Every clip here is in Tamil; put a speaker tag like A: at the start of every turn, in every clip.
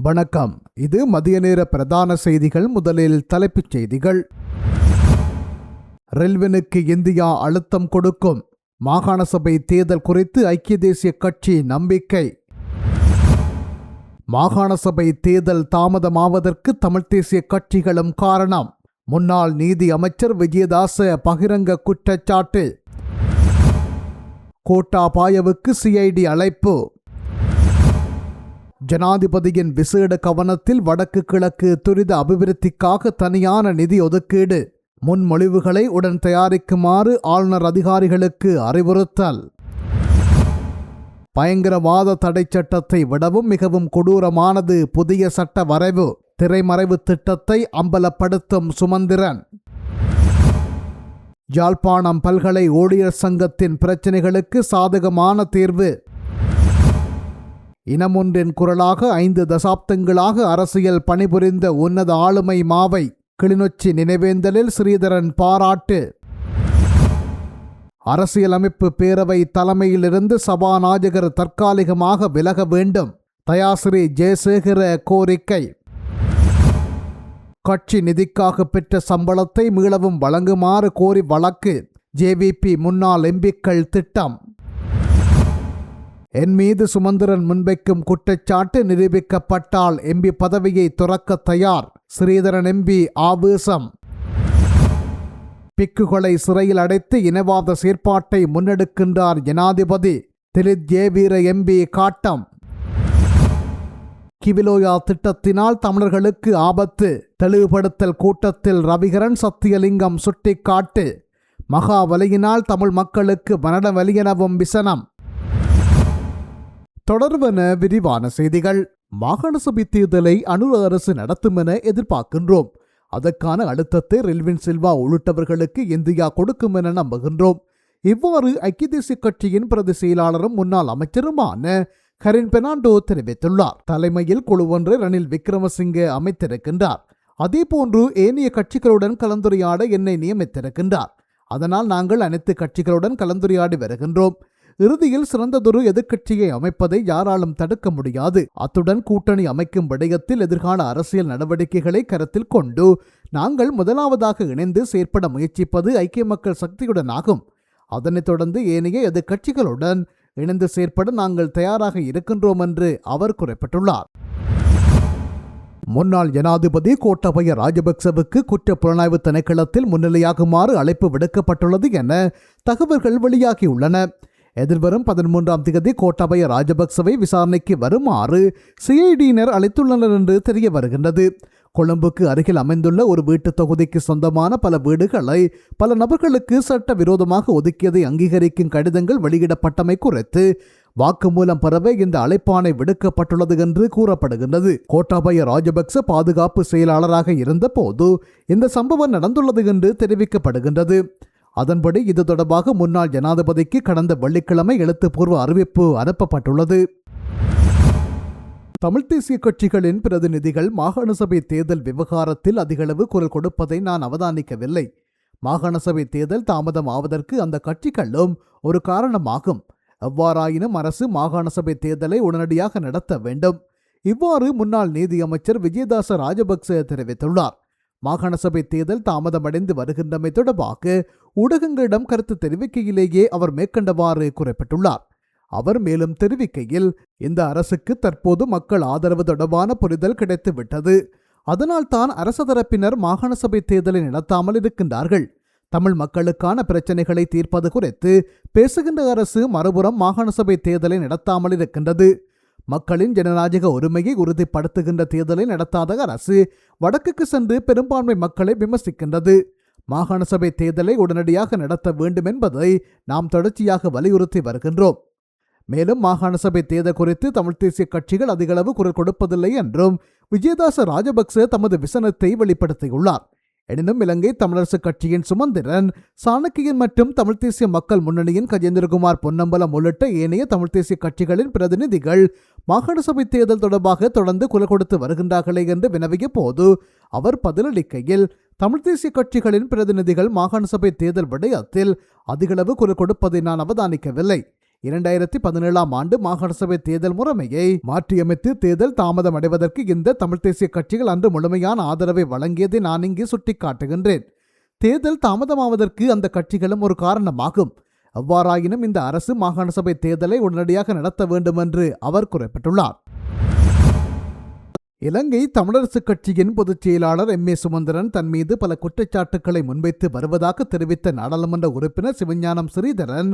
A: வணக்கம். இது மதிய நேர பிரதான செய்திகள். முதலில் தலைப்புச் செய்திகள். ரெல்வினுக்கு இந்தியா அழுத்தம் கொடுக்கும். மாகாண சபை தேர்தல் குறித்து ஐக்கிய தேசிய கட்சி நம்பிக்கை. மாகாண சபை தேர்தல் தாமதமாவதற்கு தமிழ் தேசிய கட்சிகளும் காரணம். முன்னாள் நீதி அமைச்சர் விஜயதாச பகிரங்க குற்றச்சாட்டு. கோட்டாபாயவுக்கு சிஐடி அழைப்பு. ஜனாதிபதியின் விசேட கவனத்தில் வடக்கு கிழக்கு துரித அபிவிருத்திக்காக தனியான நிதி ஒதுக்கீடு. முன்மொழிவுகளை உடன் தயாரிக்குமாறு ஆளுநர் அதிகாரிகளுக்கு அறிவுறுத்தல். பயங்கரவாத தடை சட்டத்தை விடவும் மிகவும் கொடூரமானது புதிய சட்ட வரைவு. திரைமறைவு திட்டத்தை அம்பலப்படுத்தும் சுமந்திரன். யாழ்ப்பாணம் பல்கலை ஊழியர் சங்கத்தின் பிரச்சினைகளுக்கு சாதகமான தீர்வு. இனமொன்றின் குரலாக 5 தசாப்தங்களாக அரசியல் பணிபுரிந்த உன்னத ஆளுமை மாவை கிளிநொச்சி நினைவேந்தலில் ஸ்ரீதரன் பாராட்டு. அரசியலமைப்பு பேரவை தலைமையிலிருந்து சபாநாயகர் தற்காலிகமாக விலக வேண்டும். தயாசிறி ஜெயசேகர கோரிக்கை. கட்சி நிதிக்காக பெற்ற சம்பளத்தை மீளவும் வழங்குமாறு கோரி வழக்கு. ஜேவிபி முன்னாள் எம்பிக்கள் திட்டம். என் மீது சுமந்திரன் முன்வைக்கும் குற்றச்சாட்டு நிரூபிக்கப்பட்டால் எம்பி பதவியை துறக்க தயார். ஸ்ரீதரன் எம்பி ஆவேசம். பிக்குகளை சிறையில் அடைத்து இனவாத செயற்பாட்டை முன்னெடுக்கின்றார் ஜனாதிபதி. திலித் ஜேவீர எம்பி காட்டம். கிவிலோயா திட்டத்தினால் தமிழர்களுக்கு ஆபத்து. தெளிவுபடுத்தல் கூட்டத்தில் ரவிகரன் சத்தியலிங்கம் சுட்டிக்காட்டு. மகா வலியினால் தமிழ் மக்களுக்கு மரண வலியெனவும் விசனம். தொடர்வன விரிவான செய்திகள். மாகாண சபை தேர்தலை அனுர அரசு நடத்தும் என எதிர்பார்க்கின்றோம். அதற்கான அழுத்தத்தை ரெல்வின் சில்வா உள்ளிட்டவர்களுக்கு இந்தியா கொடுக்கும் என நம்புகின்றோம். இவ்வாறு ஐக்கிய தேசிய கட்சியின் பிரதி செயலாளரும் முன்னாள் அமைச்சருமான கரின் பெர்னாண்டோ தெரிவித்துள்ளார். தலைமையில் குழு ஒன்றை ரணில் விக்ரமசிங்கே அமைத்திருக்கின்றார். அதேபோன்று ஏனைய கட்சிகளுடன் கலந்துரையாட என்னை நியமித்திருக்கின்றார். அதனால் நாங்கள் அனைத்து கட்சிகளுடன் கலந்துரையாடி வருகின்றோம். இறுதியில் சிறந்ததொரு எதிர்க்கட்சியை அமைப்பதை யாராலும் தடுக்க முடியாது. அத்துடன் கூட்டணி அமைக்கும் விடயத்தில் எதிர்கால அரசியல் நடவடிக்கைகளை கருத்தில் கொண்டு நாங்கள் முதலாவதாக இணைந்து செயற்பட முயற்சிப்பது ஐக்கிய மக்கள் சக்தியுடன் ஆகும். அதனைத் தொடர்ந்து ஏனைய எதிர்க்கட்சிகளுடன் இணைந்து செயற்பட நாங்கள் தயாராக இருக்கின்றோம் என்று அவர் குறிப்பிட்டுள்ளார். முன்னாள் ஜனாதிபதி கோட்டாபய ராஜபக்சவுக்கு குற்ற புலனாய்வு திணைக்களத்தில் முன்னிலையாகுமாறு அழைப்பு விடுக்கப்பட்டுள்ளது என தகவல்கள் வெளியாகியுள்ளன. எதிர்வரும் 13ஆம் தேதி கோட்டாபய ராஜபக்சவை விசாரணைக்கு வருமாறு சிஐடியினர் அழைத்துள்ளனர் என்று தெரிய வருகின்றது. கொழும்புக்கு அருகில் அமைந்துள்ள ஒரு வீட்டு தொகுதிக்கு சொந்தமான பல வீடுகளை பல நபர்களுக்கு சட்ட விரோதமாக ஒதுக்கியதை அங்கீகரிக்கும் கடிதங்கள் வெளியிடப்பட்டமை குறித்து வாக்குமூலம் பெறவே இந்த அழைப்பாணை விடுக்கப்பட்டுள்ளது என்று கூறப்படுகின்றது. கோட்டாபய ராஜபக்ச பாதுகாப்பு செயலாளராக இருந்த போது இந்த சம்பவம் நடந்துள்ளது என்று தெரிவிக்கப்படுகின்றது. அதன்படி இது தொடர்பாக முன்னாள் ஜனாதிபதிக்கு கடந்த வெள்ளிக்கிழமை எழுத்துப்பூர்வ அறிவிப்பு அனுப்பப்பட்டுள்ளது. தமிழ் தேசிய கட்சிகளின் பிரதிநிதிகள் மாகாண சபை தேர்தல் விவகாரத்தில் அதிகளவு குரல் கொடுப்பதை நான் அவதானிக்கவில்லை. மாகாண சபை தேர்தல் தாமதம் ஆவதற்கு அந்த கட்சிகளும் ஒரு காரணமாகும். எவ்வாறாயினும் அரசு மாகாண சபை தேர்தலை உடனடியாக நடத்த வேண்டும். இவ்வாறு முன்னாள் நீதி அமைச்சர் விஜயதாச ராஜபக்ச தெரிவித்துள்ளார். மாகாண சபை தேர்தல் தாமதமடைந்து வருகின்றமை தொடர்பாக ஊடகங்களிடம் கருத்து தெரிவிக்கையிலேயே அவர் மேற்கண்டவாறு குறிப்பிட்டுள்ளார். அவர் மேலும் தெரிவிக்கையில், இந்த அரசுக்கு தற்போது மக்கள் ஆதரவு தொடர்பான புரிதல் கிடைத்துவிட்டது. அதனால் தான் அரசு தரப்பினர் மாகாண சபை தேர்தலை நடத்தாமல் இருக்கின்றார்கள். தமிழ் மக்களுக்கான பிரச்சனைகளை தீர்ப்பது குறித்து பேசுகின்ற அரசு மறுபுறம் மாகாண சபை தேர்தலை நடத்தாமல் இருக்கின்றது. மக்களின் ஜனநாயக உரிமையை உறுதிப்படுத்துகின்ற தேர்தலை நடத்தாத அரசு வடக்குக்கு சென்று பெரும்பான்மை மக்களை விமர்சிக்கின்றது. மாகாண சபை தேர்தலை உடனடியாக நடத்த வேண்டும் என்பதை நாம் தொடர்ச்சியாக வலியுறுத்தி வருகின்றோம். மேலும் மாகாண சபை தேர்தல் குறித்து தமிழ் தேசிய கட்சிகள் அதிகளவு குரல் கொடுப்பதில்லை என்றும் விஜயதாச ராஜபக்ச தமது விசனத்தை வெளிப்படுத்தியுள்ளார். எனினும் இலங்கை தமிழரசு கட்சியின் சுமந்திரன், சாணக்கியன் மற்றும் தமிழ் தேசிய மக்கள் முன்னணியின் கஜேந்திரகுமார் பொன்னம்பலம் உள்ளிட்ட ஏனைய தமிழ் தேசிய கட்சிகளின் பிரதிநிதிகள் மாகாண சபை தேர்தல் தொடர்பாக தொடர்ந்து குரல் கொடுத்து வருகின்றார்களே என்று வினவிய போது அவர் பதிலளிக்கையில், தமிழ் தேசிய கட்சிகளின் பிரதிநிதிகள் மாகாண சபை தேர்தல் விடயத்தில் அதிகளவு குரல் கொடுப்பதை நான் அவதானிக்கவில்லை. 2017ஆம் ஆண்டு மாகாண சபை தேர்தல் முறைமையை மாற்றியமைத்து தேர்தல் தாமதம் அடைவதற்கு இந்த தமிழ் தேசிய கட்சிகள் அன்று முழுமையான ஆதரவை வழங்கியதை நான் இங்கே சுட்டிக்காட்டுகின்றேன். தேர்தல் தாமதமாவதற்கு அந்த கட்சிகளும் ஒரு காரணமாகும். எவ்வாறாயினும் இந்த அரசு மாகாண சபை தேர்தலை உடனடியாக நடத்த வேண்டும் என்று அவர் குறிப்பிட்டுள்ளார். இலங்கை தமிழரசுக் கட்சியின் பொதுச் செயலாளர் M.A. சுமந்திரன் தன் மீது பல குற்றச்சாட்டுக்களை முன்வைத்து வருவதாக தெரிவித்த நாடாளுமன்ற உறுப்பினர் சிவஞானம் ஸ்ரீதரன்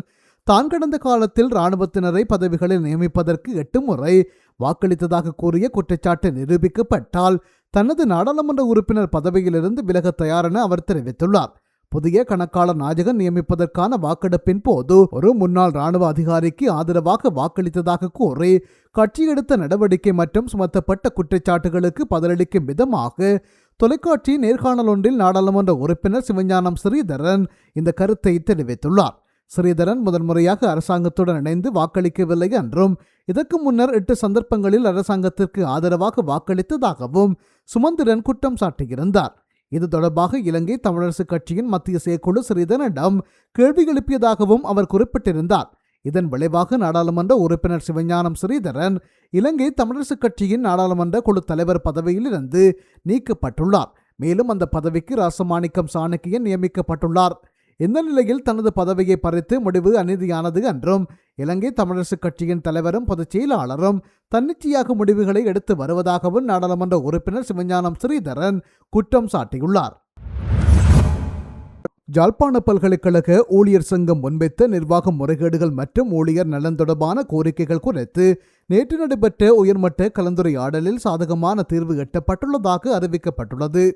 A: தான் கடந்த காலத்தில் இராணுவத்தினரை பதவிகளில் நியமிப்பதற்கு 8 முறை வாக்களித்ததாக கூறிய குற்றச்சாட்டு நிரூபிக்கப்பட்டால் தனது நாடாளுமன்ற உறுப்பினர் பதவியிலிருந்து விலக தயார் என அவர் தெரிவித்துள்ளார். புதிய கணக்காளர் நாயகன் நியமிப்பதற்கான வாக்கெடுப்பின் போது ஒரு முன்னாள் இராணுவ அதிகாரிக்கு ஆதரவாக வாக்களித்ததாக கூறி கட்சி எடுத்த நடவடிக்கை மற்றும் சுமத்தப்பட்ட குற்றச்சாட்டுகளுக்கு பதிலளிக்கும் விதமாக தொலைக்காட்சி நேர்காணல் ஒன்றில் நாடாளுமன்ற உறுப்பினர் சிவஞானம் ஸ்ரீதரன் இந்த கருத்தை தெரிவித்துள்ளார். ஸ்ரீதரன் முதன்முறையாக அரசாங்கத்துடன் இணைந்து வாக்களிக்கவில்லை என்றும் இதற்கு முன்னர் 8 சந்தர்ப்பங்களில் அரசாங்கத்திற்கு ஆதரவாக வாக்களித்ததாகவும் சுமந்திரன் குற்றம் சாட்டியிருந்தார். இது தொடர்பாக இலங்கை தமிழரசுக் கட்சியின் மத்திய செயற்குழு ஸ்ரீதரனிடம் கேள்வி எழுப்பியதாகவும் அவர் குறிப்பிட்டிருந்தார். இதன் விளைவாக நாடாளுமன்ற உறுப்பினர் சிவஞானம் ஸ்ரீதரன் இலங்கை தமிழரசுக் கட்சியின் நாடாளுமன்ற குழு தலைவர் பதவியிலிருந்து நீக்கப்பட்டுள்ளார். மேலும் அந்த பதவிக்கு ராசமாணிக்கம் சாணக்கியன் நியமிக்கப்பட்டுள்ளார். இந்த நிலையில் தனது பதவியை பறித்து முடிவு அநீதியானது என்றும் இலங்கை தமிழரசுக் கட்சியின் தலைவரும் பொதுச் செயலாளரும் தன்னிச்சையாக முடிவுகளை எடுத்து வருவதாகவும் நாடாளுமன்ற உறுப்பினர் சிவஞானம் ஸ்ரீதரன் குற்றம் சாட்டியுள்ளார். யாழ்ப்பாண பல்கலைக்கழக ஊழியர் சங்கம் முன்வைத்த நிர்வாக முறைகேடுகள் மற்றும் ஊழியர் நலன் தொடர்பான கோரிக்கைகள் குறித்து நேற்று நடைபெற்ற உயர்மட்ட கலந்துரையாடலில் சாதகமான தீர்வு எட்டப்பட்டுள்ளதாக அறிவிக்கப்பட்டுள்ளது.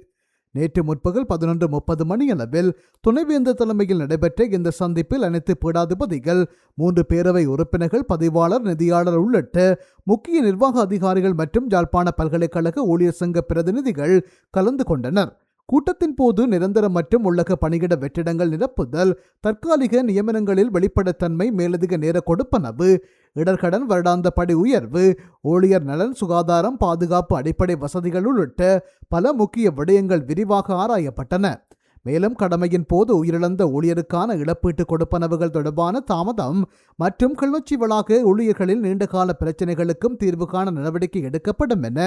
A: நேற்று முற்பகல் 11:30 மணியளவில் துணைவேந்தர் தலைமையில் நடைபெற்ற இந்த சந்திப்பில் அனைத்து பீடாதிபதிகள், 3 பேரவை உறுப்பினர்கள், பதிவாளர், நிதியாளர் உள்ளிட்ட முக்கிய நிர்வாக அதிகாரிகள் மற்றும் யாழ்ப்பாண பல்கலைக்கழக ஊழியர் சங்க பிரதிநிதிகள் கலந்து கொண்டனர். கூட்டத்தின் போது நிரந்தர மற்றும் உள்ளக பணியிட வெற்றிடங்கள் நிரப்புதல், தற்காலிக நியமனங்களில் வெளிப்படைத்தன்மை, மேலதிக நேர கொடுப்பனவு, இடர்கடன், வருடாந்த படி உயர்வு, ஊழியர் நலன், சுகாதாரம், பாதுகாப்பு, அடிப்படை வசதிகள் உள்ளிட்ட பல முக்கிய விடயங்கள் விரிவாக ஆராயப்பட்டன. மேலும் கடமையின் போது உயிரிழந்த ஊழியருக்கான இழப்பீட்டு கொடுப்பனவுகள் தொடர்பான தாமதம் மற்றும் கிளர்ச்சி வளாக ஊழியர்களின் நீண்டகால பிரச்சினைகளுக்கும் தீர்வு காண நடவடிக்கை எடுக்கப்படும் என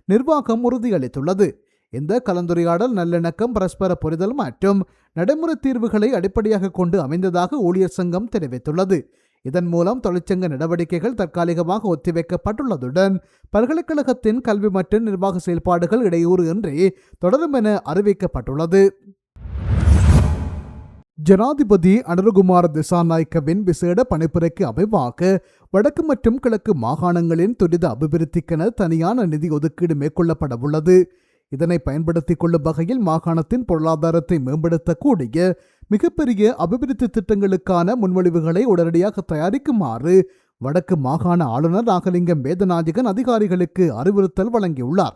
A: நிர்வாகம் உறுதியளித்துள்ளது. இந்த கலந்துரையாடல் நல்லிணக்கம், பரஸ்பர புரிதல் மற்றும் நடைமுறை தீர்வுகளை அடிப்படையாக கொண்டு அமைந்ததாக ஊழியர் சங்கம் தெரிவித்துள்ளது. இதன் மூலம் தொழிற்சங்க நடவடிக்கைகள் தற்காலிகமாக ஒத்திவைக்கப்பட்டுள்ளதுடன் பல்கலைக்கழகத்தின் கல்வி மற்றும் நிர்வாக செயல்பாடுகள் இடையூறு இன்றி தொடரும் என அறிவிக்கப்பட்டுள்ளது. ஜனாதிபதி அனுரகுமார திசாநாயக்கவின் விசேட பணிப்புரைக்கு அமைவாக வடக்கு மற்றும் கிழக்கு மாகாணங்களின் துரித அபிவிருத்திக்கென தனியான நிதி ஒதுக்கீடு மேற்கொள்ளப்பட உள்ளது. இதனை பயன்படுத்திக் கொள்ளும் வகையில் மாகாணத்தின் பொருளாதாரத்தை மேம்படுத்தக்கூடிய மிகப்பெரிய அபிவிருத்தி திட்டங்களுக்கான முன்மொழிவுகளை உடனடியாக தயாரிக்குமாறு வடக்கு மாகாண ஆளுநர் நாகலிங்கம் வேதநாயகன் அதிகாரிகளுக்கு அறிவுறுத்தல் வழங்கியுள்ளார்.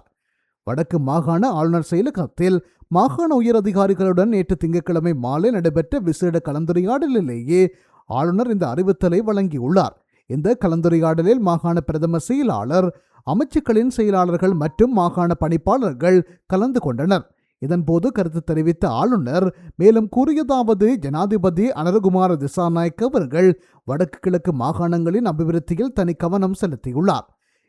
A: வடக்கு மாகாண ஆளுநர் செயலகத்தில் மாகாண உயர் அதிகாரிகளுடன் நேற்று திங்கட்கிழமை மாலை நடைபெற்ற விசேட கலந்துரையாடலிலேயே ஆளுநர் இந்த அறிவுறுத்தலை வழங்கியுள்ளார். இந்த கலந்துரையாடலில் மாகாண பிரதம செயலாளர், அமைச்சுக்களின் செயலாளர்கள் மற்றும் மாகாண பணிப்பாளர்கள் கலந்து கொண்டனர். இதன்போது கருத்து தெரிவித்த ஆளுநர் மேலும் கூறியதாவது: ஜனாதிபதி அனுரகுமார திசாநாயக்க அவர்கள் வடக்கு கிழக்கு மாகாணங்களின் அபிவிருத்தியில் தனி கவனம் செலுத்தியுள்ளார்.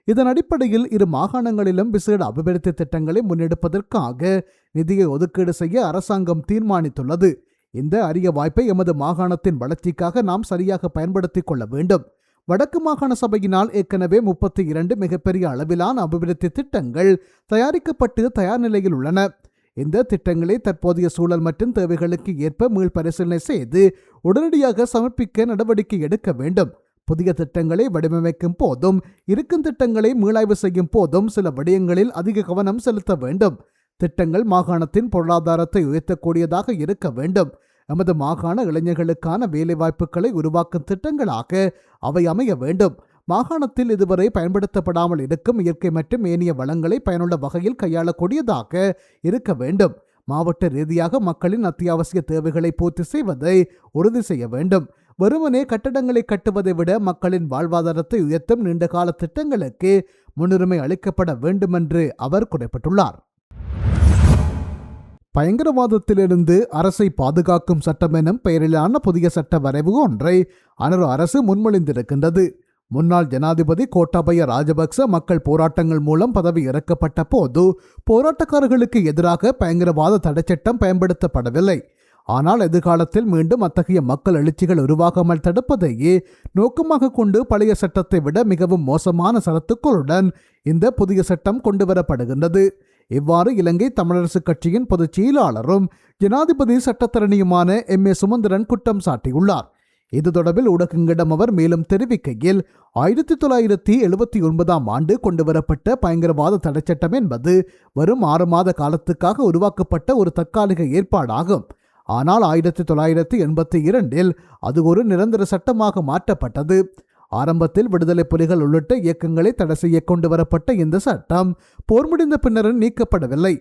A: இதன் அடிப்படையில் இரு மாகாணங்களிலும் விசேட அபிவிருத்தி திட்டங்களை முன்னெடுப்பதற்காக நிதியை ஒதுக்கீடு செய்ய அரசாங்கம் தீர்மானித்துள்ளது. இந்த அரிய வாய்ப்பை எமது மாகாணத்தின் வளர்ச்சிக்காக நாம் சரியாக பயன்படுத்திக் கொள்ள வேண்டும். வடக்கு மாகாண சபையினால் ஏற்கனவே 32 மிகப்பெரிய அளவிலான அபிவிருத்தி திட்டங்கள் தயாரிக்கப்பட்டு தயார் நிலையில் உள்ளன. இந்த திட்டங்களை தற்போதைய சூழல் மற்றும் தேவைகளுக்கு ஏற்ப மீள் பரிசீலனை செய்து உடனடியாக சமர்ப்பிக்க நடவடிக்கை எடுக்க வேண்டும். புதிய திட்டங்களை வடிவமைக்கும் போதும் இருக்கும் திட்டங்களை மீளாய்வு செய்யும் போதும் சில விடயங்களில் அதிக கவனம் செலுத்த வேண்டும். திட்டங்கள் மாகாணத்தின் பொருளாதாரத்தை உயர்த்தக்கூடியதாக இருக்க வேண்டும். எமது மாகாண இளைஞர்களுக்கான வேலைவாய்ப்புகளை உருவாக்கும் திட்டங்களாக அவை அமைய வேண்டும். மாகாணத்தில் இதுவரை பயன்படுத்தப்படாமல் இருக்கும் இயற்கை மற்றும் ஏனைய வளங்களை பயனுள்ள வகையில் கையாளக்கூடியதாக இருக்க வேண்டும். மாவட்ட ரீதியாக மக்களின் அத்தியாவசிய தேவைகளை பூர்த்தி செய்வதை உறுதி செய்ய வேண்டும். வெறுமனே கட்டடங்களை கட்டுவதை விட மக்களின் வாழ்வாதாரத்தை உயர்த்தும் நீண்டகால திட்டங்களுக்கு முன்னுரிமை அளிக்கப்பட வேண்டும் என்று அவர் குறிப்பிட்டுள்ளார். பயங்கரவாதத்திலிருந்து அரசை பாதுகாக்கும் சட்டம் எனும் பெயரிலான புதிய சட்ட வரைவு ஒன்றை அனரு அரசு முன்மொழிந்திருக்கின்றது. முன்னாள் ஜனாதிபதி கோட்டாபய ராஜபக்ச மக்கள் போராட்டங்கள் மூலம் பதவி இறக்கப்பட்ட போது போராட்டக்காரர்களுக்கு எதிராக பயங்கரவாத தடைச்சட்டம் பயன்படுத்தப்படவில்லை. ஆனால் எதிர்காலத்தில் மீண்டும் அத்தகைய மக்கள் எழுச்சிகள் உருவாகாமல் தடுப்பதையே நோக்கமாக கொண்டு பழைய சட்டத்தை விட மிகவும் மோசமான சரத்துக்களுடன் இந்த புதிய சட்டம் கொண்டுவரப்படுகின்றது. இவ்வாறு இலங்கை தமிழரசு கட்சியின் பொதுச் செயலாளரும் ஜனாதிபதி சட்டத்தரணியுமான M.A. சுமந்திரன் குற்றம் சாட்டியுள்ளார். இது தொடர்பில் ஊடகங்களிடம் அவர் மேலும் தெரிவிக்கையில், 1979ஆம் ஆண்டு கொண்டுவரப்பட்ட பயங்கரவாத தடைச்சட்டம் என்பது வெறும் 6 மாத காலத்துக்காக உருவாக்கப்பட்ட ஒரு தற்காலிக ஏற்பாடாகும். ஆனால் 1982இல் அது ஒரு நிரந்தர சட்டமாக மாற்றப்பட்டது. ஆரம்பத்தில் விடுதலை புலிகள் உள்ளிட்ட இயக்கங்களை தடை செய்ய கொண்டு வரப்பட்ட இந்த சட்டம் போர் முடிந்த பின்னரும் நீக்கப்படவில்லை.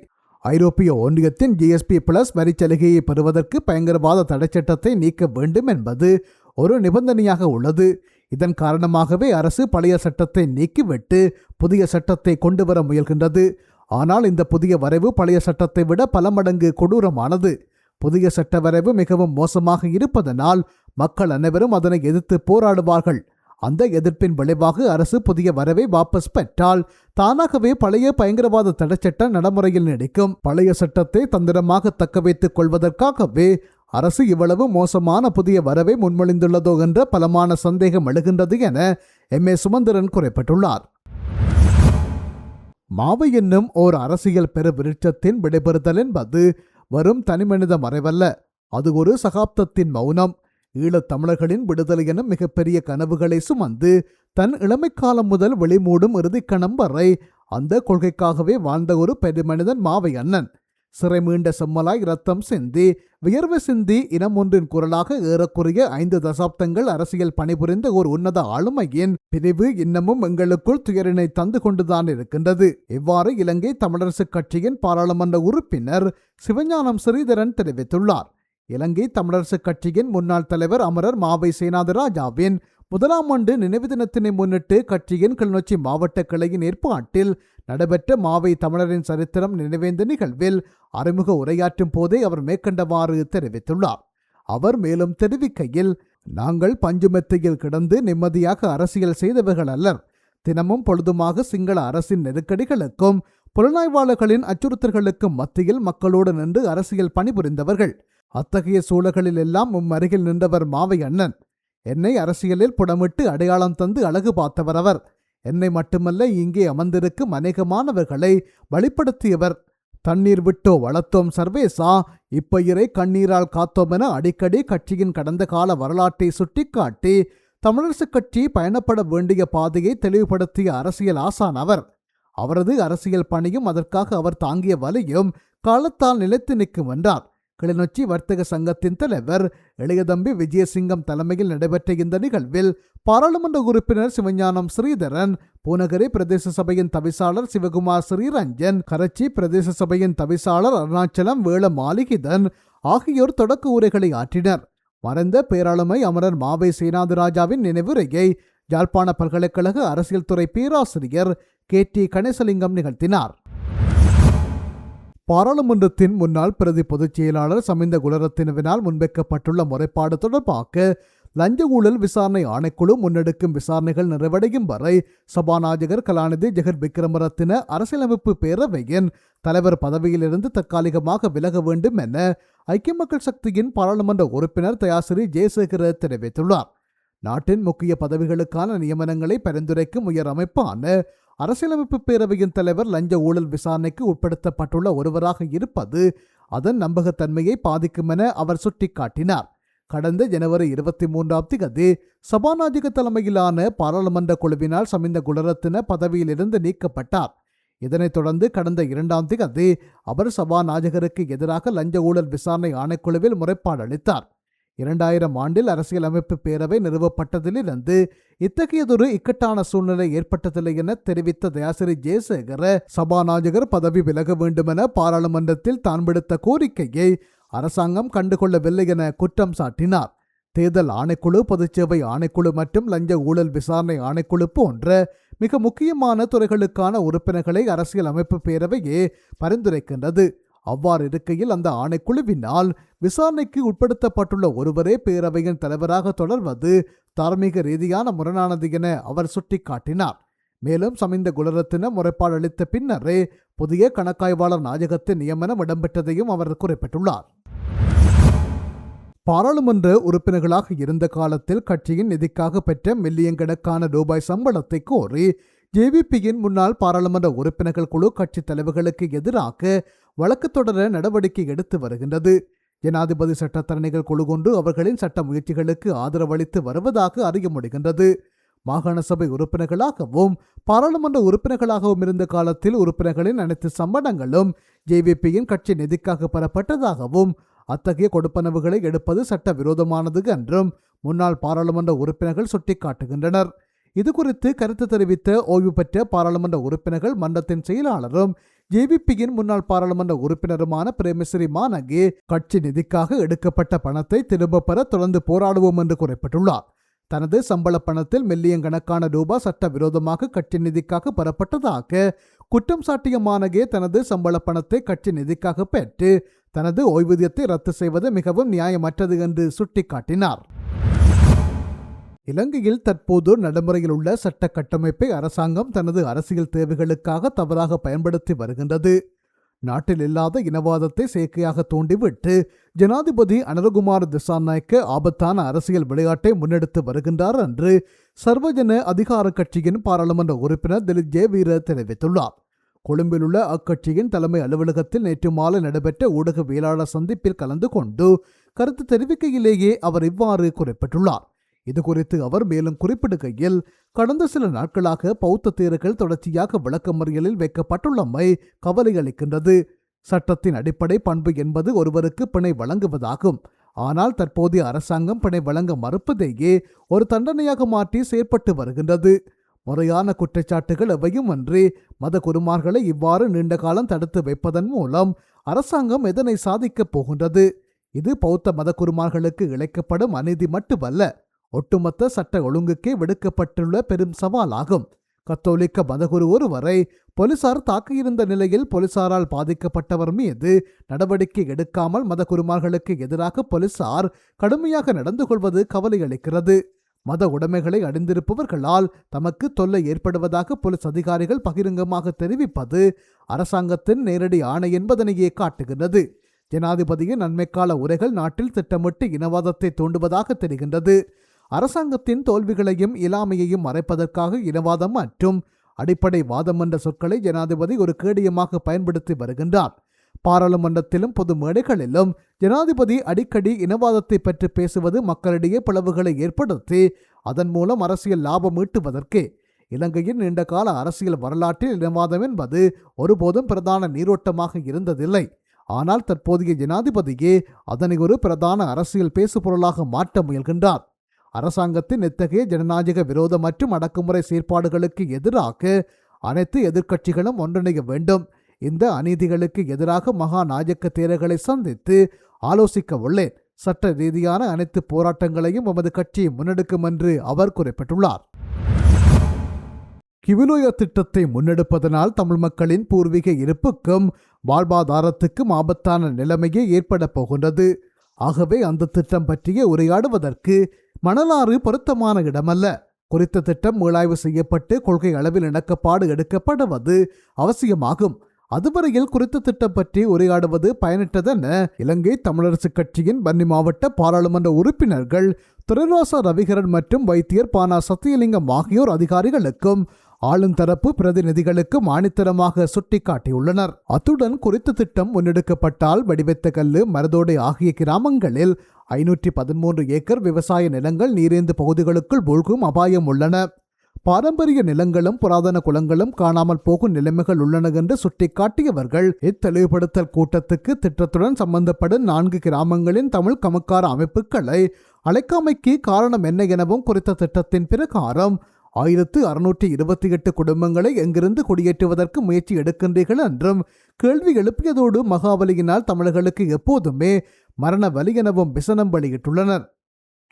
A: ஐரோப்பிய ஒன்றியத்தின் GSP+ வரிச்சலுகையை பெறுவதற்கு பயங்கரவாத தடைச்சட்டத்தை நீக்க வேண்டும் என்பது ஒரு நிபந்தனையாக உள்ளது. இதன் காரணமாகவே அரசு பழைய சட்டத்தை நீக்கிவிட்டு புதிய சட்டத்தை கொண்டு வர முயல்கின்றது. ஆனால் இந்த புதிய வரைவு பழைய சட்டத்தை விட பல மடங்கு கொடூரமானது. புதிய சட்ட வரைவு மிகவும் மோசமாக இருப்பதனால் மக்கள் அனைவரும் அதனை எதிர்த்து போராடுவார்கள். அந்த எதிர்ப்பின் விளைவாக அரசு புதிய வரைவை வாபஸ் பெற்றால் தானாகவே பழைய பயங்கரவாத தடைச்சட்டம் நடைமுறையில் நீடிக்கும். பழைய சட்டத்தை தந்திரமாக தக்க வைத்துக் கொள்வதற்காகவே அரசு இவ்வளவு மோசமான புதிய வரவை முன்மொழிந்துள்ளதோ என்ற பலமான சந்தேகம் எழுகின்றது என M.A. சுமந்திரன் குறிப்பிட்டுள்ளார். மாவை என்னும் ஓர் அரசியல் பெரு விருட்சத்தின் விடைபெறுதல் என்பது வரும் தனிமனித மறைவல்ல, அது ஒரு சகாப்தத்தின் மௌனம். ஈழத் தமிழர்களின் விடுதலை எனும் மிகப்பெரிய கனவுகளை சுமந்து தன் இளமைக்காலம் முதல் வெளிமூடும் இறுதிக்கணம் வரை அந்த கொள்கைக்காகவே வாழ்ந்த ஒரு பெருமனிதன் மாவை அண்ணன். சிறை மீண்ட செம்மலாய் இரத்தம் சிந்தி வியர்வை சிந்தி இனம் ஒன்றின் குரலாக ஏறக்குறைய 5 தசாப்தங்கள் அரசியல் பணிபுரிந்த ஒரு உன்னத ஆளுமையின் பிரிவு இன்னமும் எங்களுக்குள் துயரினை தந்து கொண்டுதான் இருக்கின்றது. இவ்வாறு இலங்கை தமிழரசு கட்சியின் பாராளுமன்ற உறுப்பினர் சிவஞானம் ஸ்ரீதரன் தெரிவித்துள்ளார். இலங்கை தமிழரசு கட்சியின் முன்னாள் தலைவர் அமரர் மாவை சேனாதிராஜாவின் 1ஆம் ஆண்டு நினைவு தினத்தினை முன்னிட்டு கட்சியின் கிளிநொச்சி மாவட்ட கிளையின் ஏற்பாட்டில் நடைபெற்ற மாவை தமிழரின் சரித்திரம் நினைவேந்த நிகழ்வில் அறிமுக உரையாற்றும் போதே அவர் மேற்கண்டவாறு தெரிவித்துள்ளார். அவர் மேலும் தெரிவிக்கையில், நாங்கள் பஞ்சுமெத்தையில் கிடந்து நிம்மதியாக அரசியல் செய்தவர்கள் அல்லர். தினமும் பொழுதுமாக சிங்கள அரசின் நெருக்கடிகளுக்கும் புலனாய்வாளர்களின் அச்சுறுத்தல்களுக்கும் மத்தியில் மக்களோடு நின்று அரசியல் பணிபுரிந்தவர்கள். அத்தகைய சூழல்களில் எல்லாம் அருகில் நின்றவர் மாவை அண்ணன். என்னை அரசியலில் புடமிட்டு அடையாளம் தந்து அழகு பார்த்தவர் அவர். என்னை மட்டுமல்ல, இங்கே அமர்ந்திருக்கும் அநேகமானவர்களை வழிப்படுத்தியவர். தண்ணீர் விட்டோ வளர்த்தோம் சர்வேசா, இப்பயிரை கண்ணீரால் காத்தோம் என அடிக்கடி கட்சியின் கடந்த கால வரலாற்றை சுட்டிக்காட்டி தமிழரசு கட்சி பயணப்பட வேண்டிய பாதையை தெளிவுபடுத்திய அரசியல் ஆசான் அவர். அவரது அரசியல் பணியும் அதற்காக அவர் தாங்கிய வலியும் காலத்தால் நிலைத்து நிற்கும் என்றார். கிளிநொச்சி வர்த்தக சங்கத்தின் தலைவர் இளையதம்பி விஜயசிங்கம் தலைமையில் நடைபெற்ற இந்த நிகழ்வில் பாராளுமன்ற உறுப்பினர் சிவஞானம் ஸ்ரீதரன், பூநகரி பிரதேச சபையின் தவிசாளர் சிவகுமார் ஸ்ரீரஞ்சன், கரச்சி பிரதேச சபையின் தவிசாளர் அருணாச்சலம் வேள மாளிகிதன் ஆகியோர் தொடக்க உரைகளை ஆற்றினர். மறைந்த பேராளுமை அமரர் மாவை சேனாதிராஜாவின் நினைவுரையை யாழ்ப்பாண பல்கலைக்கழக அரசியல் துறை பேராசிரியர் KT கணேசலிங்கம் நிகழ்த்தினார். பாராளுமன்றத்தின் முன்னாள் பிரதி பொதுச் செயலாளர் சமிந்த குலரத்தினவினால் முன்வைக்கப்பட்டுள்ள முறைப்பாடு தொடர்பாக லஞ்ச ஊழல் விசாரணை ஆணைக்குழு முன்னெடுக்கும் விசாரணைகள் நிறைவடையும் வரை சபாநாயகர் கலாநிதி ஜெகத் விக்ரமரத்தின அரசியலமைப்பு பேரவையின் தலைவர் பதவியிலிருந்து தற்காலிகமாக விலக வேண்டும் என ஐக்கிய மக்கள் சக்தியின் பாராளுமன்ற உறுப்பினர் தயாசிறி ஜெயசேகர தெரிவித்துள்ளார். நாட்டின் முக்கிய பதவிகளுக்கான நியமனங்களை பரிந்துரைக்கும் உயர் அமைப்பான அரசியலமைப்பு பேரவையின் தலைவர் லஞ்ச ஊழல் விசாரணைக்கு உட்படுத்தப்பட்டுள்ள ஒருவராக இருப்பது அதன் நம்பகத்தன்மையை பாதிக்கும் என அவர் சுட்டிக்காட்டினார். கடந்த ஜனவரி 23ஆம் தேதி சபாநாயகர் தலைமையிலான பாராளுமன்ற குழுவினால் சமிந்த குலரத்தின பதவியிலிருந்து நீக்கப்பட்டார். இதனைத் தொடர்ந்து கடந்த 2ஆம் தேதி அவர் சபாநாயகருக்கு எதிராக லஞ்ச ஊழல் விசாரணை ஆணைக்குழுவில் முறைப்பாடு அளித்தார். 2000 ஆண்டில் அரசியலமைப்பு பேரவை நிறுவப்பட்டதிலிருந்து இத்தகையதொரு இக்கட்டான சூழ்நிலை ஏற்பட்டதில்லை என தெரிவித்த தயாசிறி ஜெயசேகர, சபாநாயகர் பதவி விலக வேண்டுமென பாராளுமன்றத்தில் தான் விடுத்த கோரிக்கையை அரசாங்கம் கண்டுகொள்ளவில்லை என குற்றம் சாட்டினார். தேர்தல் ஆணைக்குழு, பொதுச்சேவை ஆணைக்குழு மற்றும் லஞ்ச ஊழல் விசாரணை ஆணைக்குழு போன்ற மிக முக்கியமான துறைகளுக்கான உறுப்பினர்களை அரசியல் அமைப்பு பேரவையே பரிந்துரைக்கின்றது. அவ்வாறு இருக்கையில் அந்த ஆணைக்குழுவினால் விசாரணைக்கு உட்படுத்தப்பட்டுள்ள ஒருவரே பேரவையின் தலைவராக தொடர்வது தார்மீக ரீதியான முரணானது என அவர் சுட்டிக்காட்டினார். மேலும் சமிந்த குலரத்தின முறைப்பாடு அளித்த பின்னரே புதிய கணக்காய்வாளர் நாயகத்தின் நியமனம் இடம்பெற்றதையும் அவர் குறிப்பிட்டுள்ளார். பாராளுமன்ற உறுப்பினர்களாக இருந்த காலத்தில் கட்சியின் நிதிக்காக பெற்ற மில்லியன் கணக்கான ரூபாய் சம்பளத்தை கோரி ஜேவிபியின் முன்னாள் பாராளுமன்ற உறுப்பினர்கள் குழு கட்சி தலைவர்களுக்கு எதிராக வழக்கு தொடர நடவடிக்கை எடுத்து வருகின்றது. ஜனாதிபதி சட்டத்தரணிகள் குழு கொண்டு அவர்களின் சட்ட முயற்சிகளுக்கு ஆதரவளித்து வருவதாக அறிய முடிகின்றது. மாகாண சபை உறுப்பினர்களாகவும் பாராளுமன்ற உறுப்பினர்களாகவும் இருந்த காலத்தில் உறுப்பினர்களின் அனைத்து சம்பளங்களும் ஜேவிபியின் கட்சி நிதிக்காக பெறப்பட்டதாகவும் அத்தகைய கொடுப்பனவுகளை எடுப்பது சட்ட விரோதமானது என்றும் முன்னாள் பாராளுமன்ற உறுப்பினர்கள் சுட்டிக்காட்டுகின்றனர். இதுகுறித்து கருத்து தெரிவித்த ஓய்வு பெற்ற பாராளுமன்ற உறுப்பினர்கள் மன்றத்தின் செயலாளரும் ஜேவிபியின் முன்னாள் பாராளுமன்ற உறுப்பினருமான பிரேமஸ்ரீ மானகே கட்சி நிதிக்காக எடுக்கப்பட்ட பணத்தை திரும்ப பெற தொடர்ந்து போராடுவோம் என்று குறிப்பிட்டுள்ளார். தனது சம்பள பணத்தில் மில்லியன் கணக்கான ரூபாய் சட்ட விரோதமாக கட்சி நிதிக்காக பெறப்பட்டதாக குற்றம் சாட்டிய மானகே தனது சம்பள பணத்தை கட்சி நிதிக்காக பெற்று தனது ஓய்வூதியத்தை ரத்து செய்வது மிகவும் நியாயமற்றது என்று சுட்டிக்காட்டினார். இலங்கையில் தற்போது நடைமுறையில் உள்ள சட்ட கட்டமைப்பை அரசாங்கம் தனது அரசியல் தேவைகளுக்காக தவறாக பயன்படுத்தி வருகின்றது. நாட்டில் இல்லாத இனவாதத்தை செயற்கையாக தூண்டிவிட்டு ஜனாதிபதி அனுரகுமார திசாநாயக்க ஆபத்தான அரசியல் விளையாட்டை முன்னெடுத்து வருகின்றார் என்று சர்வஜன அதிகார கட்சியின் பாராளுமன்ற உறுப்பினர் திலீப் ஜெயவீர தெரிவித்துள்ளார். கொழும்பில் உள்ள அக்கட்சியின் தலைமை அலுவலகத்தில் நேற்று மாலை நடைபெற்ற ஊடகவியலாளர் சந்திப்பில் கலந்து கொண்டு கருத்து தெரிவிக்கையிலேயே அவர் இவ்வாறு குறிப்பிட்டுள்ளார். இதுகுறித்து அவர் மேலும் குறிப்பிடுகையில், கடந்த சில நாட்களாக பௌத்த தேரர்கள் தொடர்ச்சியாக விளக்கமறியலில் வைக்கப்பட்டுள்ளமை கவலை அளிக்கின்றது. சட்டத்தின் அடிப்படை பண்பு என்பது ஒருவருக்கு பிணை வழங்குவதாகும். ஆனால் தற்போதைய அரசாங்கம் பிணை வழங்க மறுப்பதையே ஒரு தண்டனையாக மாற்றி செயற்பட்டு வருகின்றது. முறையான குற்றச்சாட்டுகள் எவையும் அன்றி மத குருமார்களை இவ்வாறு நீண்ட காலம் தடுத்து வைப்பதன் மூலம் அரசாங்கம் எதனை சாதிக்கப் போகின்றது? இது பௌத்த மத குருமார்களுக்கு இழைக்கப்படும் அநீதி மட்டுமல்ல, ஒட்டுமொத்த சட்ட ஒழுங்குக்கே விடுக்கப்பட்டுள்ள பெரும் சவாலாகும். கத்தோலிக்க மதகுரு ஒருவரை போலீசார் தாக்கியிருந்த நிலையில் போலீசாரால் பாதிக்கப்பட்டவர் மீது நடவடிக்கை எடுக்காமல் மதகுருமார்களுக்கு எதிராக போலீசார் கடுமையாக நடந்து கொள்வது கவலை அளிக்கிறது. மத உடைமைகளை அடைந்திருப்பவர்களால் தமக்கு தொல்லை ஏற்படுவதாக போலீஸ் அதிகாரிகள் பகிரங்கமாக தெரிவிப்பது அரசாங்கத்தின் நேரடி ஆணை என்பதனையே காட்டுகின்றது. ஜனாதிபதியின் நன்மைக்கால உரைகள் நாட்டில் திட்டமிட்டு இனவாதத்தை தூண்டுவதாக தெரிகின்றது. அரசாங்கத்தின் தோல்விகளையும் இயலாமையையும் மறைப்பதற்காக இனவாதம் மற்றும் அடிப்படை வாதம் என்ற சொற்களை ஜனாதிபதி ஒரு கேடயமாக பயன்படுத்தி வருகின்றார். பாராளுமன்றத்திலும் பொது மேடைகளிலும் ஜனாதிபதி அடிக்கடி இனவாதத்தை பற்றி பேசுவது மக்களிடையே பிளவுகளை ஏற்படுத்தி அதன் மூலம் அரசியல் லாபம் ஈட்டுவதற்கே. இலங்கையின் நீண்டகால அரசியல் வரலாற்றில் இனவாதம் என்பது ஒருபோதும் பிரதான நீரோட்டமாக இருந்ததில்லை. ஆனால் தற்போதைய ஜனாதிபதியே அதனை ஒரு பிரதான அரசியல் பேசுபொருளாக மாற்ற முயல்கின்றார். அரசாங்கத்தின் இத்தகைய ஜனநாயக விரோத மற்றும் அடக்குமுறை செயற்பாடுகளுக்கு எதிராக அனைத்து எதிர்க்கட்சிகளும் ஒன்றிணைய வேண்டும். இந்த அநீதிகளுக்கு எதிராக மகாநாயக்க தேரர்களை சந்தித்து ஆலோசிக்க உள்ளேன். சட்ட ரீதியான அனைத்து போராட்டங்களையும் நமது கட்சி முன்னெடுக்கும் என்று அவர் குறிப்பிட்டுள்ளார். கிவிலோய திட்டத்தை முன்னெடுப்பதனால் தமிழ் மக்களின் பூர்வீக இருப்புக்கும் வாழ்வாதாரத்துக்கும் ஆபத்தான நிலைமையே ஏற்பட போகின்றது. ஆகவே அந்த திட்டம் பற்றிய உரையாடுவதற்கு மணலாறு பொருத்தமான இடமல்ல. குறித்த திட்டம் மீளாய்வு செய்யப்பட்டு கொள்கை அளவில் இணக்கப்பாடு எடுக்கப்படுவது அவசியமாகும். அதுவரையில் குறித்த திட்டம் பற்றி உரையாடுவது பயனற்றதென இலங்கை தமிழரசு கட்சியின் வன்னி மாவட்ட பாராளுமன்ற உறுப்பினர்கள் துரைராசா ரவிகரன் மற்றும் வைத்தியர் பானா சத்தியலிங்கம் ஆகியோர் அதிகாரிகளுக்கும் ஆளுந்தரப்பு பிரதிநிதிகளுக்கும் ஆணித்தரமாக சுட்டிக்காட்டியுள்ளனர். அத்துடன் குறித்த திட்டம் முன்னெடுக்கப்பட்டால் வடிவெத்தகல்லு, மருதோடை ஆகிய கிராமங்களில் 513 ஏக்கர் விவசாய நிலங்கள் நீரேந்து பகுதிகளுக்குள் மூழ்கும் அபாயம் உள்ளன. பாரம்பரிய நிலங்களும் புராதன குளங்களும் காணாமல் போகும் நிலைமைகள் உள்ளன என்று சுட்டிக்காட்டியவர்கள் இத்தெளிவுபடுத்தல் கூட்டத்துக்கு திட்டத்துடன் சம்பந்தப்படும் 4 கிராமங்களின் தமிழ் கமக்கார அமைப்புகளை அழைக்காமைக்கு காரணம் என்ன எனவும் குறித்த திட்டத்தின் பிரகாரம் 1628 குடும்பங்களை எங்கிருந்து குடியேற்றுவதற்கு முயற்சி எடுக்கின்றீர்கள் என்றும் கேள்வி எழுப்பியதோடு மகாபலியினால் தமிழர்களுக்கு எப்போதுமே மரண வலி எனவும் விசனம் வெளியிட்டுள்ளனர்.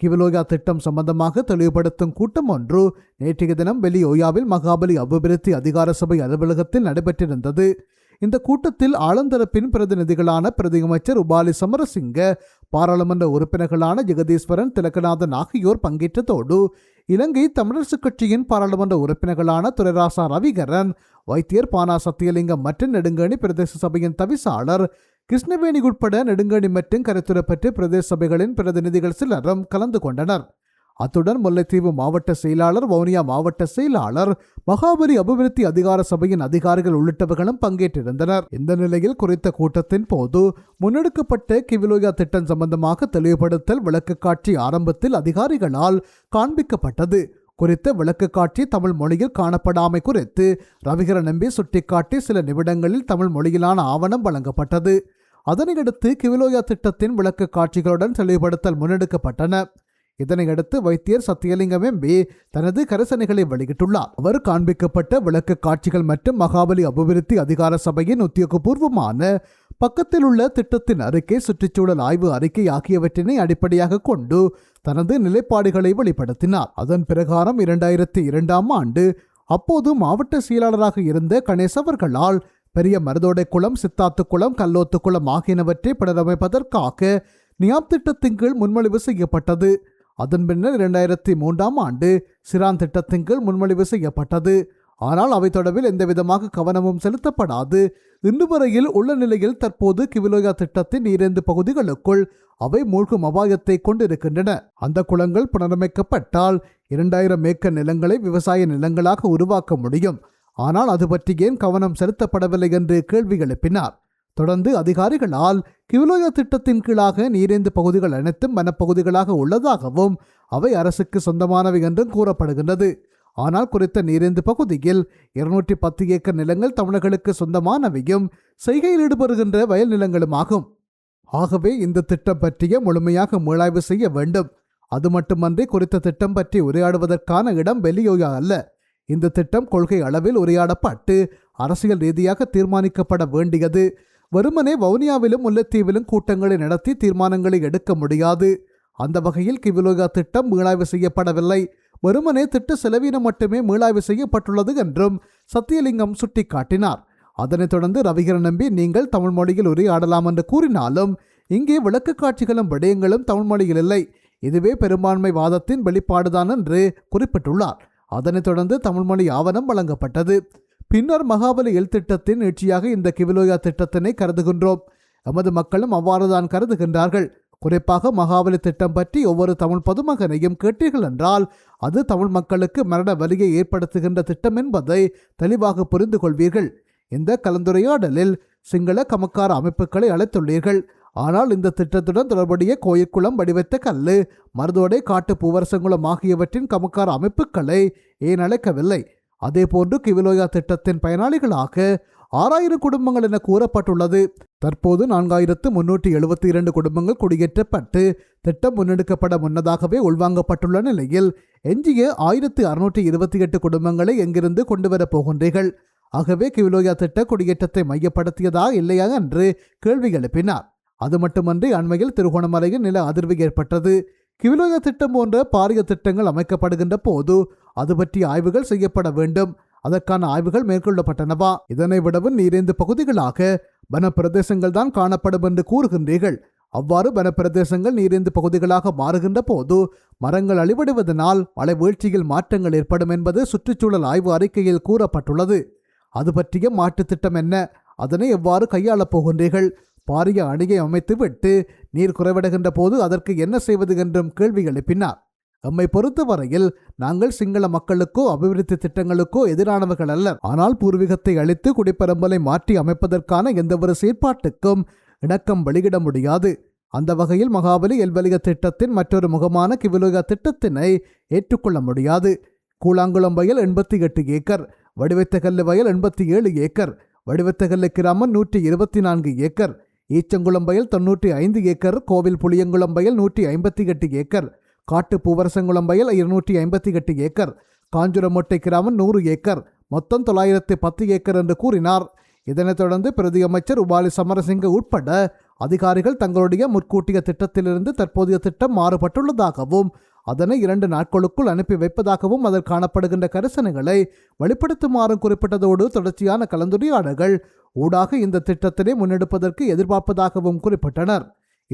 A: கிவிலோயா திட்டம் சம்பந்தமாக தெளிவுபடுத்தும் கூட்டம் ஒன்று நேற்றைய தினம் வெளி ஓயாவில் மகாபலி அபிவிருத்தி அதிகார சபை அலுவலகத்தில் நடைபெற்றிருந்தது. இந்த கூட்டத்தில் ஆளுந்தரப்பின் பிரதிநிதிகளான பிரதியமைச்சர் உபாலி சமரசிங்க, பாராளுமன்ற உறுப்பினர்களான ஜெகதீஸ்வரன், திலகநாதன் ஆகியோர் பங்கேற்றதோடு இலங்கை தமிழரசுக் கட்சியின் பாராளுமன்ற உறுப்பினர்களான துரைராசா ரவிகரன், வைத்தியர் பானா சத்தியலிங்கம் மற்றும் நெடுங்கணி பிரதேச சபையின் தவிசாளர் கிருஷ்ணவேணி உட்பட நெடுங்கணி மற்றும் கரைத்துறைப்பற்று பிரதேச சபைகளின் பிரதிநிதிகள் சிலரும் கலந்து கொண்டனர். அத்துடன் முல்லைத்தீவு மாவட்ட செயலாளர், வவுனியா மாவட்ட செயலாளர், மகாபலி அபிவிருத்தி அதிகார சபையின் அதிகாரிகள் உள்ளிட்டவர்களும் பங்கேற்றிருந்தனர். இந்த நிலையில் குறித்த கூட்டத்தின் போது முன்னெடுக்கப்பட்ட கிவிலோயா திட்டம் சம்பந்தமாக தெளிவுபடுத்தல் விளக்கக்காட்சி ஆரம்பத்தில் அதிகாரிகளால் காண்பிக்கப்பட்டது. குறித்த விளக்கக்காட்சி தமிழ் மொழியில் காணப்படாமை குறித்து ரவிகரன் எம்பி சுட்டிக்காட்டி சில நிமிடங்களில் தமிழ் மொழியிலான ஆவணம் வழங்கப்பட்டது. அதனையடுத்து கிவிலோயா திட்டத்தின் விளக்கக்காட்சிகளுடன் தெளிவுபடுத்தல் முன்னெடுக்கப்பட்டன. இதனையடுத்து வைத்தியர் சத்தியலிங்கம் எம்பி தனது கரிசனைகளை வெளியிட்டுள்ளார். அவர் காண்பிக்கப்பட்ட விளக்க காட்சிகள் மற்றும் மகாபலி அபிவிருத்தி அதிகார சபையின் உத்தியோகபூர்வமான பக்கத்தில் உள்ள திட்டத்தின் அறிக்கை, சுற்றுச்சூழல் ஆய்வு அறிக்கை ஆகியவற்றினை அடிப்படையாக கொண்டு தனது நிலைப்பாடுகளை வெளிப்படுத்தினார். அதன் பிரகாரம் 2002ஆம் ஆண்டு அப்போது மாவட்ட செயலாளராக இருந்த கணேச அவர்களால் பெரிய மருதோடை குளம், சித்தாத்து குளம், கல்லோத்து குளம் ஆகியனவற்றை புனரமைப்பதற்காக நியாப் திட்டத்தின் கீழ் முன்மொழிவு செய்யப்பட்டது. அதன் பின்னர் 2003ஆம் ஆண்டு சிரான் திட்டத்தின் கீழ் முன்மொழிவு செய்யப்பட்டது. ஆனால் அவை தொடர்பில் எந்தவிதமாக கவனமும் செலுத்தப்படாது இன்று வரையில் உள்ள நிலையில் தற்போது கிவிலோயா திட்டத்தின் 2 பகுதிகளுக்குள் அவை மூழ்கும் அபாயத்தை கொண்டிருக்கின்றன. அந்த குளங்கள் புனரமைக்கப்பட்டால் 2000 ஏக்கர் நிலங்களை விவசாய நிலங்களாக உருவாக்க முடியும். ஆனால் அது பற்றி ஏன் கவனம் செலுத்தப்படவில்லை என்று கேள்வி எழுப்பினார். தொடர்ந்து அதிகாரிகளால் கிவிலோயா திட்டத்தின் கீழாக நீரேந்து பகுதிகள் அனைத்தும் வனப்பகுதிகளாக உள்ளதாகவும் அவை அரசுக்கு சொந்தமானவை என்றும் கூறப்படுகின்றது. ஆனால் குறித்த நீரேந்து பகுதியில் 210 ஏக்கர் நிலங்கள் தமிழர்களுக்கு சொந்தமானவையும் செய்கையில் ஈடுபடுகின்ற வயல் நிலங்களுமாகும். ஆகவே இந்த திட்டம் பற்றிய முழுமையாக மீளாய்வு செய்ய வேண்டும். அது மட்டுமன்றி குறித்த திட்டம் பற்றி உரையாடுவதற்கான இடம் வெளியோயா அல்ல. இந்த திட்டம் கொள்கை அளவில் உரையாடப்பட்டு அரசியல் ரீதியாக தீர்மானிக்கப்பட வேண்டியது. வெறுமனே வவுனியாவிலும் முல்லைத்தீவிலும் கூட்டங்களை நடத்தி தீர்மானங்களை எடுக்க முடியாது. அந்த வகையில் கிவிலோயா திட்டம் மீளாய்வு செய்யப்படவில்லை. வெறுமனே திட்ட செலவீனம் மட்டுமே மீளாய்வு செய்யப்பட்டுள்ளது என்றும் சத்தியலிங்கம் சுட்டிக்காட்டினார். அதனைத் தொடர்ந்து ரவிகரன் நம்பி, நீங்கள் தமிழ் மொழியில் உரையாடலாம் என்று கூறினாலும் இங்கே விளக்க காட்சிகளும் விடயங்களும் தமிழ் மொழியில் இல்லை. இதுவே பெரும்பான்மை வாதத்தின் வெளிப்பாடுதான் என்று குறிப்பிட்டுள்ளார். அதனைத் தொடர்ந்து தமிழ்மொழி ஆவணம் வழங்கப்பட்டது. பின்னர் மகாபலி எல் திட்டத்தின் நீட்சியாக இந்த கிவிலோயா திட்டத்தினை கருதுகின்றோம். எமது மக்களும் அவ்வாறுதான் கருதுகின்றார்கள். குறிப்பாக மகாபலி திட்டம் பற்றி ஒவ்வொரு தமிழ் பொதுமகனையும் கேட்டீர்கள் என்றால் அது தமிழ் மக்களுக்கு மரண வலியை ஏற்படுத்துகின்ற திட்டம் என்பதை தெளிவாக புரிந்து கொள்வீர்கள். இந்த கலந்துரையாடலில் சிங்கள கமக்கார அமைப்புகளை அழைத்துள்ளீர்கள். ஆனால் இந்த திட்டத்துடன் தொடர்புடைய கோயிற்குளம், வடிவத்த கல்லு, மருதோடை, காட்டு பூவரசங்குளம் ஆகியவற்றின் கமக்கார அமைப்புகளை ஏன் அழைக்கவில்லை? அதேபோன்று கிவிலோயா திட்டத்தின் பயனாளிகளாக 6000 குடும்பங்கள் என கூறப்பட்டுள்ளது. தற்போது 4372 குடும்பங்கள் குடியேற்றப்பட்டு திட்டம் முன்னெடுக்கப்பட முன்னதாகவே உள்வாங்கப்பட்டுள்ள நிலையில் எஞ்சிய 1628 குடும்பங்களை எங்கிருந்து கொண்டுவரப் போகின்றீர்கள்? ஆகவே கிவிலோயா திட்ட குடியேற்றத்தை மையப்படுத்தியதா இல்லையா என்று கேள்வி எழுப்பினார். அது மட்டுமன்றி அண்மையில் திருகோணமலையில் நில அதிர்வு ஏற்பட்டது. கிவிலோயா திட்டம் போன்ற பாரிய திட்டங்கள் அமைக்கப்படுகின்ற போது அது பற்றிய ஆய்வுகள் செய்யப்பட வேண்டும். அதற்கான ஆய்வுகள் மேற்கொள்ளப்பட்டனவா? இதனை விடவும் நீரேந்து பகுதிகளாக வனப்பிரதேசங்கள் தான் காணப்படும் என்று கூறுகின்றீர்கள். அவ்வாறு வனப்பிரதேசங்கள் நீரேந்து பகுதிகளாக மாறுகின்ற போது மரங்கள் அழிவடைவதனால் மழை வீழ்ச்சியில் மாற்றங்கள் ஏற்படும் என்பது சுற்றுச்சூழல் ஆய்வு அறிக்கையில் கூறப்பட்டுள்ளது. அது பற்றிய மாற்றுத் திட்டம் என்ன? அதனை எவ்வாறு கையாளப் போகின்றீர்கள்? பாரிய அணையை அமைத்துவிட்டு நீர் குறைவடைகின்ற போது அதற்கு என்ன செய்வது என்றும் கேள்வி எழுப்பினார். எம்மை பொறுத்தவரையில் நாங்கள் சிங்கள மக்களுக்கோ அபிவிருத்தி திட்டங்களுக்கோ எதிரானவர்கள் அல்ல. ஆனால் பூர்வீகத்தை அழித்து குடிப்பரம்பலை மாற்றி அமைப்பதற்கான எந்தவொரு செயற்பாட்டுக்கும் இணக்கம் வெளியிட முடியாது. அந்த வகையில் மகாபலி எல்வலிக திட்டத்தின் மற்றொரு முகமான கிவிலோயா திட்டத்தினை ஏற்றுக்கொள்ள முடியாது. கூழாங்குளம் வயல் 88 ஏக்கர், வடிவத்தகல்ல வயல் 87 ஏக்கர், வடிவத்தகல்ல கிராமம் 124 ஏக்கர், ஈச்சங்குளம் வயல் 95 ஏக்கர், கோவில் புளியங்குளம் வயல் 158 ஏக்கர், காட்டு பூவரசங்குளம் வயல் 258 ஏக்கர், காஞ்சுரமொட்டை கிராமம் 100 ஏக்கர், மொத்தம் 910 ஏக்கர் என்று கூறினார். இதனைத் தொடர்ந்து பிரதி அமைச்சர் உபாலி சமரசிங்க உட்பட அதிகாரிகள் தங்களுடைய முற்கூட்டிய திட்டத்திலிருந்து தற்போதைய திட்டம் மாறுபட்டுள்ளதாகவும் அதனை 2 நாட்களுக்குள் அனுப்பி வைப்பதாகவும் அதில் காணப்படுகின்ற கரிசனைகளை வெளிப்படுத்துமாறும் குறிப்பிட்டதோடு தொடர்ச்சியான கலந்துரையாடல்கள் ஊடாக இந்த திட்டத்தினை முன்னெடுப்பதற்கு எதிர்பார்ப்பதாகவும் குறிப்பிட்டனர்.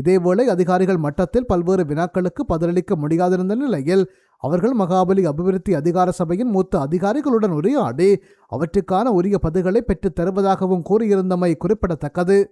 A: இதேவேளை அதிகாரிகள் மட்டத்தில் பல்வேறு வினாக்களுக்கு பதிலளிக்க முடியாதிருந்த நிலையில் அவர்கள் மகாபலி அபிவிருத்தி அதிகார சபையின் மூத்த அதிகாரிகளுடன் உரையாடி அவற்றுக்கான உரிய பதில்களை பெற்றுத் தருவதாகவும் கூறியிருந்தமை குறிப்பிடத்தக்கது.